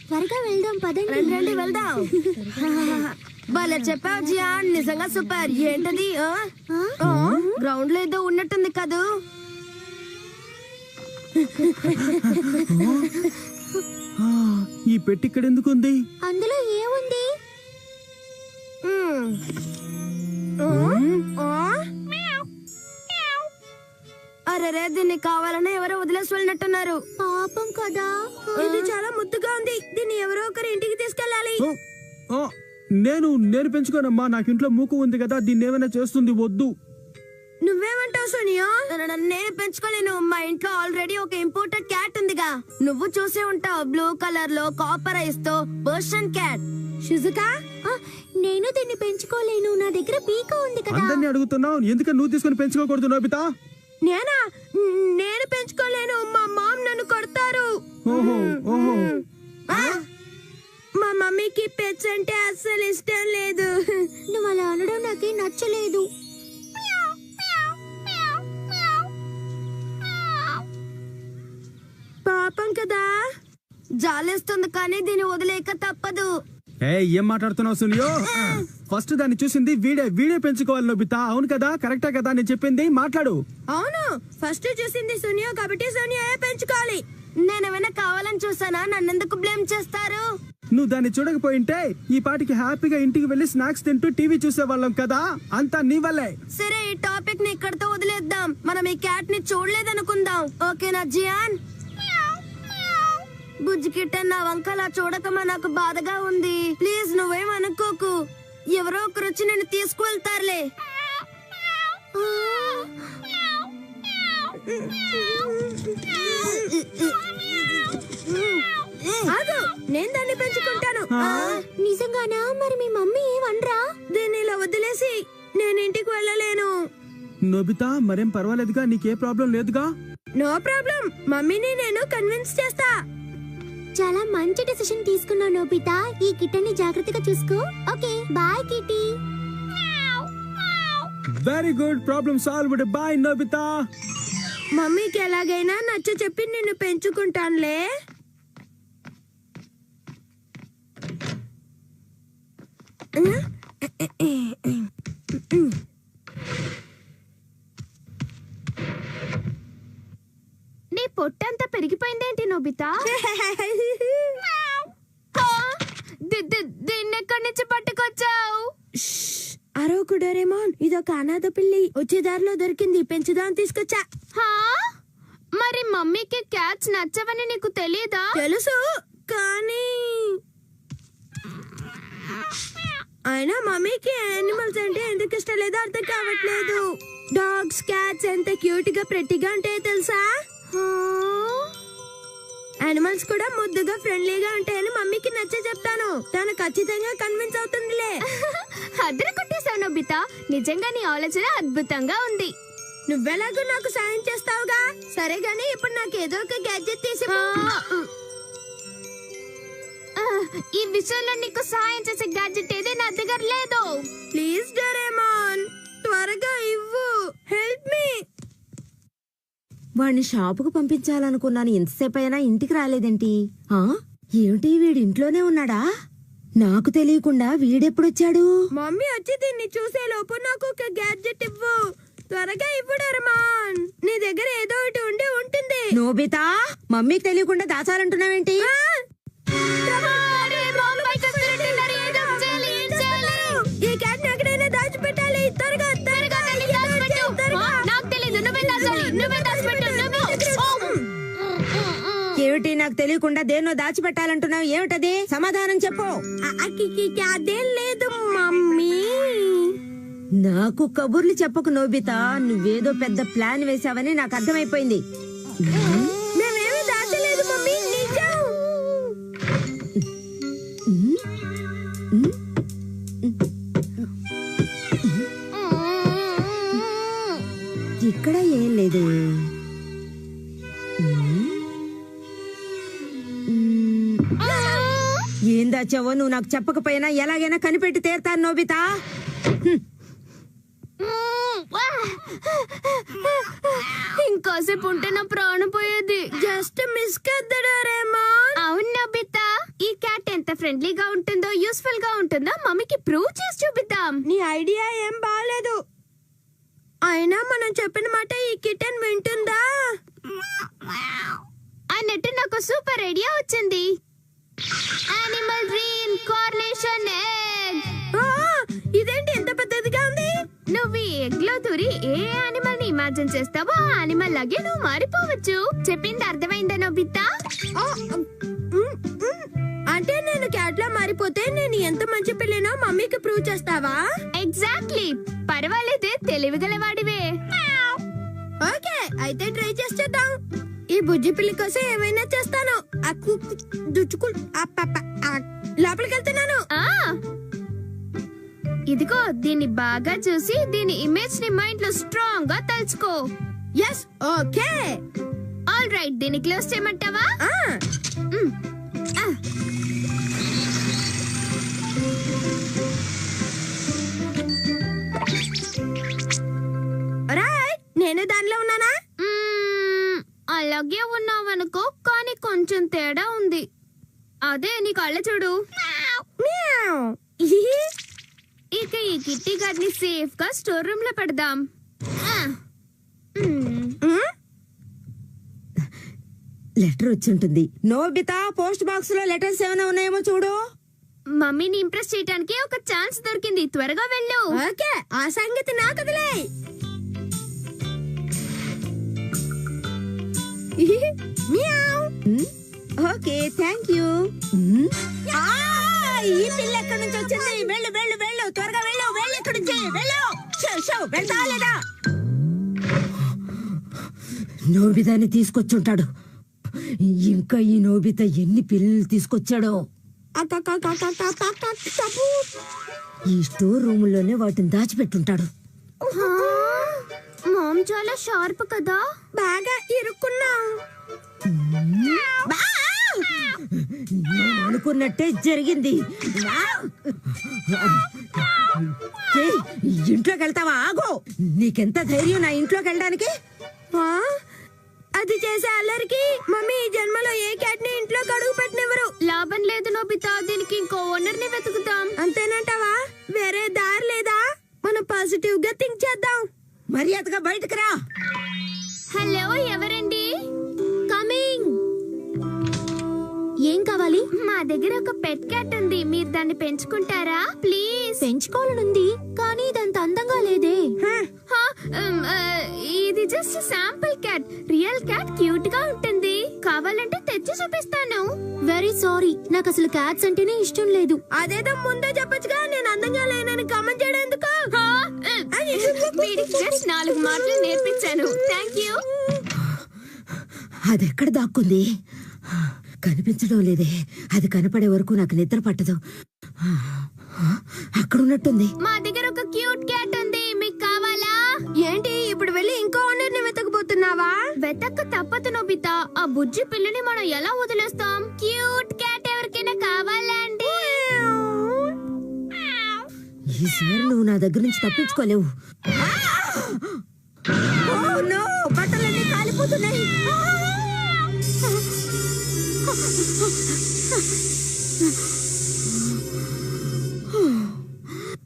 త్వరగా వెళ్దాం పదండి. రండి వెళ్దాం. భలే చెప్పావు జియాన్, నిజంగా సూపర్. ఏంటది? గ్రౌండ్ లో ఏదో ఉన్నట్టుంది కదూ. ఈ పెట్టి ఇక్కడ ఎందుకు ఉంది? అందులో ఏముంది? అరే దీన్ని కావాలనే ఎవరో వదిలేసి వెళ్ళినట్టున్నారు. పాపం కదా. ఇది చాలా ముద్దుగా ఉంది. దీన్ని ఎవరో ఒకరు ఇంటికి తీసుకెళ్ళాలి. నేను పెంచుకోనమ్మా. నాకు ఇంట్లో మూకు ఉంది కదా, దీన్ని ఏమైనా చేస్తుంది. వద్దు. నువ్వేమంటావు సోనియా? నేను పెంచుకోలేను. మా ఇంట్లో ఆల్రెడీ ఒక ఇంపోర్టెడ్ క్యాట్ ఉందిగా. నువ్వు చూసే ఉంటావు, బ్లూ కలర్ లో కాపర్ ఐస్ తో పర్షియన్ క్యాట్. షిజుకా, నేను దీన్ని పెంచుకోలేను. నా దగ్గర పీక ఉంది కదా. అందరినీ అడుగుతున్నావు, ఎందుకని నువ్వు తీసుకొని పెంచుకోకూడదు నోబితా? నేను పెంచుకోలేను. మా మామ్ నన్ను కొడతారు. మా మమ్మీకి పెట్స్ అంటే అస్సలు ఇష్టం లేదు. నువ్వు అలా అనడం నాకే నచ్చలేదు. పాపం కదా, జాలేస్తుంది కానీ దీన్ని వదిలేక తప్పదు. ఏం మాట్లాడుతున్నావు సునియో? ఫస్ట్ దాన్ని చూసింది వీడే పెంచుకోవాలి నోబితా. అవును కదా, కరెక్టా కదా నేను చెప్పింది? మాట్లాడు. అవును, ఫస్ట్ చూసింది సోనియా కాబట్టి సోనియాయే పెంచుకోవాలి. నేనేమైనా కావాలని చూసానా? నన్నెందుకు బ్లేమ్ చేస్తారు? నువ్వు దాన్ని చూడకపోయింటే ఈ పాటికి హ్యాపీగా ఇంటికి వెళ్లి స్నాక్స్ తింటూ టీవీ చూసేవాళ్ళం కదా. అంతా నీ వల్లే. సరే, ఈ టాపిక్ ని ఇక్కడతో వదిలేద్దాం. మనం ఈ క్యాట్ ని చూడలేదనుకుందాం. ఓకేనా జియాన్? బుజ్జి కిట్టన్, నా వంకలా చూడకమా నాకు బాధగా ఉంది. ప్లీజ్ నువ్వేమనుకోకు. ఎవరో ఒకరు వచ్చి నిన్ను తీసుకువెళ్తారులే. నేను దాన్ని పెంచుకుంటాను. నిజంగానా? మరి మీ మమ్మీ ఏమనరా? దీన్ని ఇలా వదిలేసి నేను ఇంటికి వెళ్ళలేను. నోబితా, మరేం పర్వాలేదుగా? నీకే ప్రాబ్లం లేదుగా? No problem. మమ్మీని నేను కన్విన్స్ చేస్తా. చాలా మంచి డెసిషన్ తీసుకున్నావు నోబితా. ఈ కిట్టని జాగ్రత్తగా చూసుకో. Okay, bye Kitty. Very good, problem solved. Bye Nobita. మమ్మీకి ఎలాగైనా నచ్చ చెప్పి నిన్ను పెంచుకుంటానులే. నీ పొట్టంతా పెరిగిపోయిందేంటి నోబితా? దీన్నెక్కడి నుంచి పట్టుకొచ్చావు? అరవకు డోరేమోన్, ఇదొక అనాథ పిల్లి. వచ్చే దారిలో దొరికింది, పెంచుదాం తీసుకొచ్చా. మరి మమ్మీకి క్యాట్స్ నచ్చవని నీకు తెలీదా? తెలుసు, కానీ అయినా మమ్మీకి యానిమల్స్ అంటే ఎందుకు ఇష్టం లేదో అర్థం కావట్లేదు. డాగ్స్, క్యాట్స్ ఎంత క్యూట్ గా ప్రెట్టిగా ఉంటాయో తెలుసా? యానిమల్స్ కూడా ముద్దుగా ఫ్రెండ్లీగా ఉంటాయని మమ్మీకి నచ్చ చెప్తాను. తను ఖచ్చితంగా కన్విన్స్ అవుతుందిలే. అద్దరు కొట్టేశావు నోబితా. నిజంగా నీ ఆలోచన అద్భుతంగా ఉంది. నువ్వెలాగో నాకు సాయం చేస్తావుగా. సరే గానీ ఇప్పుడు నాకు ఏదో ఒక గ్యాడ్జెట్ తీసి ఈ విషయంలో నీకు సహాయం చేసే గ్యాడ్జెట్ ఏదే నా దగ్గర లేదు. ప్లీజ్ డోరేమోన్, త్వరగా ఇవ్వు. Help me. వాడిని షాపుకు పంపించాలనుకున్నాను. ఎంతసేపు అయినా ఇంటికి రాలేదేంటి? ఏమిటి, వీడి ఇంట్లోనే ఉన్నాడా? నాకు తెలియకుండా వీడెప్పుడొచ్చాడు? మమ్మీ వచ్చి దీన్ని చూసే లోపు నాకు ఒక గ్యాడ్జెట్ ఇవ్వు. త్వరగా ఇవ్వు డోరేమోన్. నీ దగ్గర ఏదో ఒకటి ఉండి ఉంటుంది. నోబితా, మమ్మీకి తెలియకుండా దాచాలంటున్నావేంటి? ఈ క్యాట్ ఎక్కడైనా దాచిపెట్టాలి. త్వరగా ఏమిటి, నాకు తెలియకుండా దేన్నో దాచిపెట్టాలంటున్నావు? ఏమిటది? సమాధానం చెప్పు. అదేం లేదు మమ్మీ. నాకు కబుర్లు చెప్పకు నోబితా. నువ్వేదో పెద్ద ప్లాన్ వేసావని నాకు అర్థమైపోయింది. మేమేమీ దాచలేదు మమ్మీ, నిజం. ఇక్కడ ఏం లేదు. ఏం దాచావో నువ్వు నాకు చెప్పకపోయినా ఎలాగైనా కనిపెట్టి తీరుతాను నోబితా. ఇంకోసేపు ఉంటే నా ప్రాణం పోయేది. జస్ట్ మిస్ కదా డోరేమోన్. అవును నోబితా. ఎంత ఫ్రెండ్లీగా ఉంటుందో యూస్ఫుల్ గా ఉంటుందో మమ్మీకి ప్రూవ్ చేసి చూపిద్దాం. నీ ఐడియా ఏం బాలేదు. అయినా మనం చెప్పిన మాట ఈ కిటన్ వింటుందా? అన్నట్టు నాకు సూపర్ ఐడియా వచ్చింది. Animal reincarnation egg. ఇదేంటి ఎంత పెద్దదిగా ఉంది? నువ్వు ఈ ఎగ్ లో దూరి ఏ యానిమల్ ని ఇమాజిన్ చేస్తావో ఆ యానిమల్ లాగే నువ్వు మారిపోవచ్చు. చెప్పింది అర్థమైందా నోబితా? అంటే నేను క్యాట్ లా మారిపోతే నేను ఎంత మంచి పిల్లనో మమ్మీకి ప్రూవ్ చేస్తావా? ఎగ్జాక్ట్లీ. పర్వాలేదే, తెలివిగలవాడివే. ఓకే, అయితే ట్రై చేసేద్దాం. ఈ బుజ్జి పిల్లి కోసం ఏమైనా చేస్తాను. లోపలికి వెళ్తున్నాను. ఇదిగో దీన్ని బాగా చూసి దీని ఇమేజ్ ని మైండ్ లో స్ట్రాంగ్ గా తలుచుకో. Yes, okay. ఆల్ రైట్, దీన్ని క్లోజ్ చేయమంటావా? నేను దానిలో ఉన్నానా? అలాగే ఉన్నావనుకో, కానీ కొంచెం తేడా ఉంది. అదే నీ కళ్ళ చూడు. ఇక ఈ కిట్టి గారిని సేఫ్ గా స్టోర్ రూమ్ లో పెడదాం. లెటర్ వచ్చి ఉంటుంది. నోబితా, పోస్ట్ బాక్స్ లో లెటర్స్ ఏమైనా ఉన్నాయేమో చూడు. మమ్మీని ఇంప్రెస్ చేయడానికి ఒక ఛాన్స్ దొరికింది. త్వరగా వెళ్ళు. ఓకే, ఆ సంగతి నాకు వదిలే. Okay, thank you. ఈ పిల్ల ఎక్కడి నుంచి వచ్చింది? వెళ్ళు వెళ్ళు వెళ్ళు, త్వరగా వెళ్ళు. వెళ్ళు ఇక్కడి నుంచి, వెళ్ళు. వెళ్తా లేదా? నోబితాని తీసుకొచ్చుంటాడు. ఇంకా ఈ నోబితా ఎన్ని పిల్లలు తీసుకొచ్చాడో. ఈ స్టోర్ రూమ్ లోనే వాటిని దాచిపెట్టుంటాడు. మామ్ చాలా షార్ప్ కదా. బాగా ఇరుక్కున్నా. అనుకున్నట్టే జరిగింది. ఇంట్లోకి వెళ్తావా? ఆగో, నీకెంత ధైర్యం నా ఇంట్లోకి వెళ్ళడానికి? అది చేసే అల్లరికి మమ్మీ ఈ జన్మలో ఏ క్యాట్ ని ఇంట్లో అడుగు పెట్టినెవరు. లాభం లేదు నోబితా, దీనికి ఇంకో ఓనర్ ని వెతుకుతాం. అంతేనంటావా? వేరే దారి లేదా? మనం పాజిటివ్ గా థింక్ చేద్దాం. మర్యాదగా బయటకు రా. హలో, ఎవరండి? కమింగ్. ఏం కావాలి? మా దగ్గర ఒక పెట్ క్యాట్ ఉంది. మీరు దాన్ని పెంచుకుంటారా ప్లీజ్? పెంచుకోవాలనుంది, కానీ ఇదంత అందంగా లేదే. ఇది just sample cat. Real cat cute గా ఉంటుంది. కావాలంటే తెచ్చి చూపిస్తాను. వెరీ సారీ, నాకు అసలు క్యాట్స్ అంటేనే ఇష్టం లేదు. అదేదో ముందే చెప్పొచ్చుగా. నేను అందంగా లేనని కామెంట్ చేయడం ఎందుకు? వీడికి జస్ట్ 4 మాటలు నేర్పించాను. Thank you. అది ఎక్కడ దాక్కుంది? కనిపించడం లేదే. అది కనపడే వరకు నాకు నిద్ర పట్టదు. అక్కడ ఉన్నట్టుంది. మా దగ్గర ఒక క్యూట్ క్యాట్ ఉంది. మీకు కావాలా? ఏంటి, ఇప్పుడు వెళ్ళి ఇంకో ఓనర్ ని వెతకబోతున్నావా? వెతక్క తప్పదు నోబితా. ఆ బుజ్జి పిల్లని మనం ఎలా వదిలేస్తాం? క్యూట్ క్యాట్ ఎవరికైనా కావాలా అండి? ఈసారి నువ్వు నా దగ్గర నుంచి తప్పించుకోలేవు. బట్టలన్నీ కాలిపోతున్నాయి.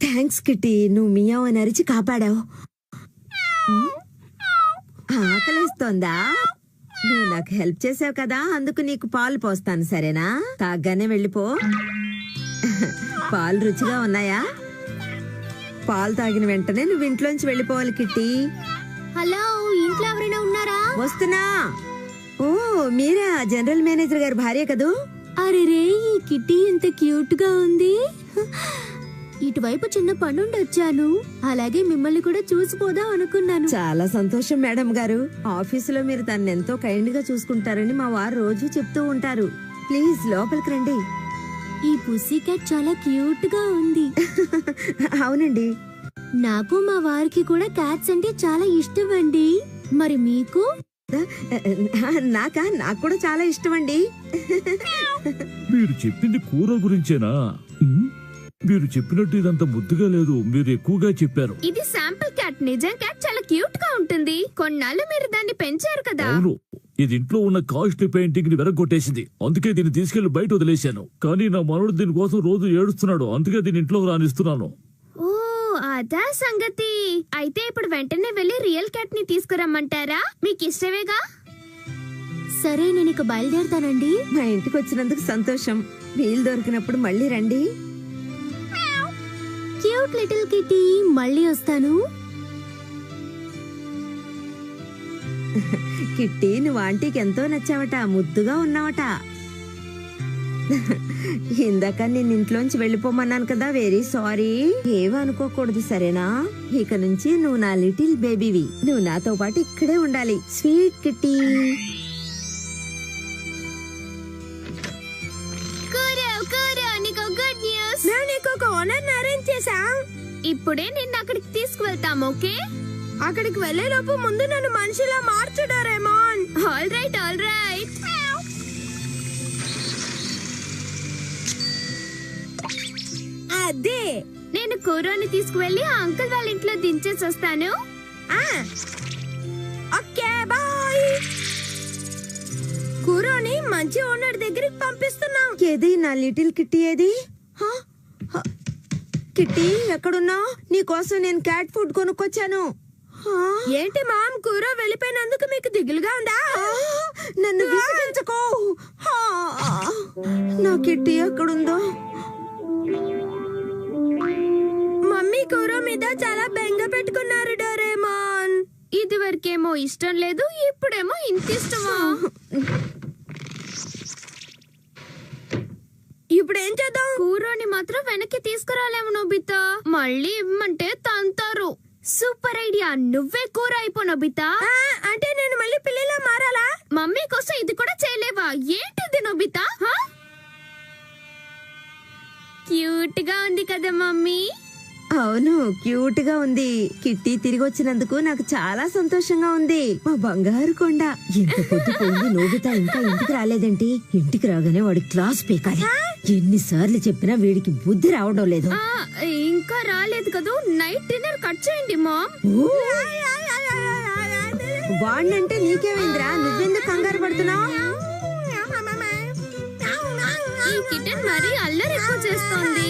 థ్యాంక్స్ కిట్టి, నువ్వు మియావ్ అని అరిచి కాపాడావు. ఆకలిస్తోందా? నువ్వు నాకు హెల్ప్ చేసావు కదా, అందుకు నీకు పాలు పోస్తాను, సరేనా? తాగ్గానే వెళ్ళిపో. పాలు రుచిగా ఉన్నాయా? పాలు తాగిన వెంటనే నువ్వు ఇంట్లోంచి వెళ్ళిపోవాలి కిట్టి. హలో, ఇంట్లో ఎవరైనా ఉన్నారా? వస్తున్నా. ఓ, మీరా జనరల్ మేనేజర్ గారి భార్య కదూ? అరే రే, ఈ కిట్టి ఎంత క్యూట్ గా ఉంది. ఇటువైపు చిన్న పనుండి వచ్చాను. అలాగే మిమ్మల్ని కూడా చూసిపోదాం అనుకున్నాను. చాలా సంతోషం మేడం గారు. ఆఫీసులో మీరు తను ఎంతో కైండ్ గా చూసుకుంటారని మా వారు రోజు చెప్తూ ఉంటారు. ప్లీజ్ లోపలికి రండి. ఈ పుస్సీ క్యాట్ చాలా క్యూట్ గా ఉంది. అవునండి, నాకు మా వారికి కూడా క్యాట్స్ అంటే చాలా ఇష్టం అండి. మరి మీకు? నాకు కూడా చాలా ఇష్టం అండి. మీరు చెప్పింది కూర గురించేనా? మీరు చెప్పినట్టు ఇదంత ముద్దుగా లేదు, మీరు ఎక్కువగా చెప్పారు. ఇది శాంపుల్ క్యాట్. నిజం క్యాట్ చాలా క్యూట్ గా ఉంటుంది. కొన్నాళ్ళు మీరు దాన్ని పెంచారు కదా. అవును, ఇది ఇంట్లో ఉన్న కాస్ట్లీ పెయింటింగ్ ని వెరగొట్టేసింది. అందుకే దీన్ని తీసుకెళ్లి బయట వదిలేశాను. కానీ నా మనవడు దీనికోసం రోజు ఏడుస్తున్నాడు. అందుకే దీని ఇంట్లోకి రానిస్తున్నాను. ఓ అదా సంగతి. అయితే ఇప్పుడు వెంటనే వెళ్ళి రియల్ క్యాట్ ని తీసుకురమ్మంటారా? మీకు ఇష్టమేగా? సరే నేను ఇక బయలుదేరుతానండి. మా ఇంటికి వచ్చినందుకు సంతోషం. వీలు దొరికినప్పుడు మళ్ళీ రండి. క్యూట్ లిటిల్ కిటీ, మళ్ళీ వస్తాను. కిట్టి, నువ్వు ఆంటీకి ఎంతో నచ్చావట, ముద్దుగా ఉన్నావట. ఇందాక నేను ఇంట్లోంచి వెళ్ళిపోమన్నాను కదా, వెరీ సారీ. ఏమీ అనుకోకూడదు సరేనా? ఇక నుంచి నువ్వు నా లిటిల్ బేబీవి. నువ్వు నాతో పాటు ఇక్కడే ఉండాలి, స్వీట్ కిట్టి. నీకు గుడ్ న్యూస్. నేను నీకు ఒక ఓనర్ అరేంజ్ చేసా. ఇప్పుడే నిన్ను అక్కడికి తీసుకువెళ్తాం. ఓకే, అక్కడికి వెళ్లే లోపు ముందు నన్ను మనిషిలా మార్చు Doraemon. All right all right. అదే నేను కూరోని తీసుకువెళ్ళి ఆ అంకుల్ వాళ్ళ ఇంట్లో దించేసి వస్తాను. Okay bye. కూరోని మంచి ఓనర్ దగ్గరికి పంపిస్తున్నాం. ఏది నా లిటిల్ కిట్టి? ఏది? హా? హ. కిట్టి ఎక్కడున్నావు? నీకోసం నేను క్యాట్ ఫుడ్ కొనుక్కొచ్చాను. హా? ఏంటి మామ్, కూర వెళ్ళిపోయినందుకు మీకు దిగులుగా ఉందా? నన్ను విసిగించుకో. హా. నా కిట్టి ఎక్కడుందో? మమ్మీ కూర మీద చాలా బెంగ పెట్టుకున్నారు డోరేమోన్. ఇది వరకేమో ఇష్టం లేదు, ఇప్పుడేమో ఇంత ఇష్టమా? ఇప్పుడు ఏం చేద్దాం? కూరోని మాత్రం వెనక్కి తీసుకురాలేము నోబితా. మళ్ళీ ఇమ్మంటే తంతారు. సూపర్ ఐడియా, నువ్వే కూర అయిపో నోబితా. అంటే నేను మళ్ళీ పిల్లిలా మారాలా? మమ్మీ కోసం ఇది కూడా చేయలేవా? ఏంటిది నోబితా? క్యూట్ గా ఉంది కదా మమ్మీ? అవును, క్యూట్ గా ఉంది. కిట్టి తిరిగి వచ్చినందుకు నాకు చాలా సంతోషంగా ఉంది. మా బంగారు కొండ. ఎంత పొద్దుపోయింది, నోబితా ఇంకా ఇంటికి రాలేదేంటి? ఇంటికి రాగానే వాడి క్లాస్ పీకాలి. ఎన్నిసార్లు చెప్పినా వీడికి బుద్ధి రావడం లేదు. ఇంకా రాలేదు కదా, నైట్ డిన్నర్ కట్ చేయండి మామ్. వాడినంటే నీకేమైందిరా? నువ్వెందుకు కంగారు పడుతున్నావు? ఈ కిటన్ మరీ అల్లరి ఎక్కువ చేస్తోంది.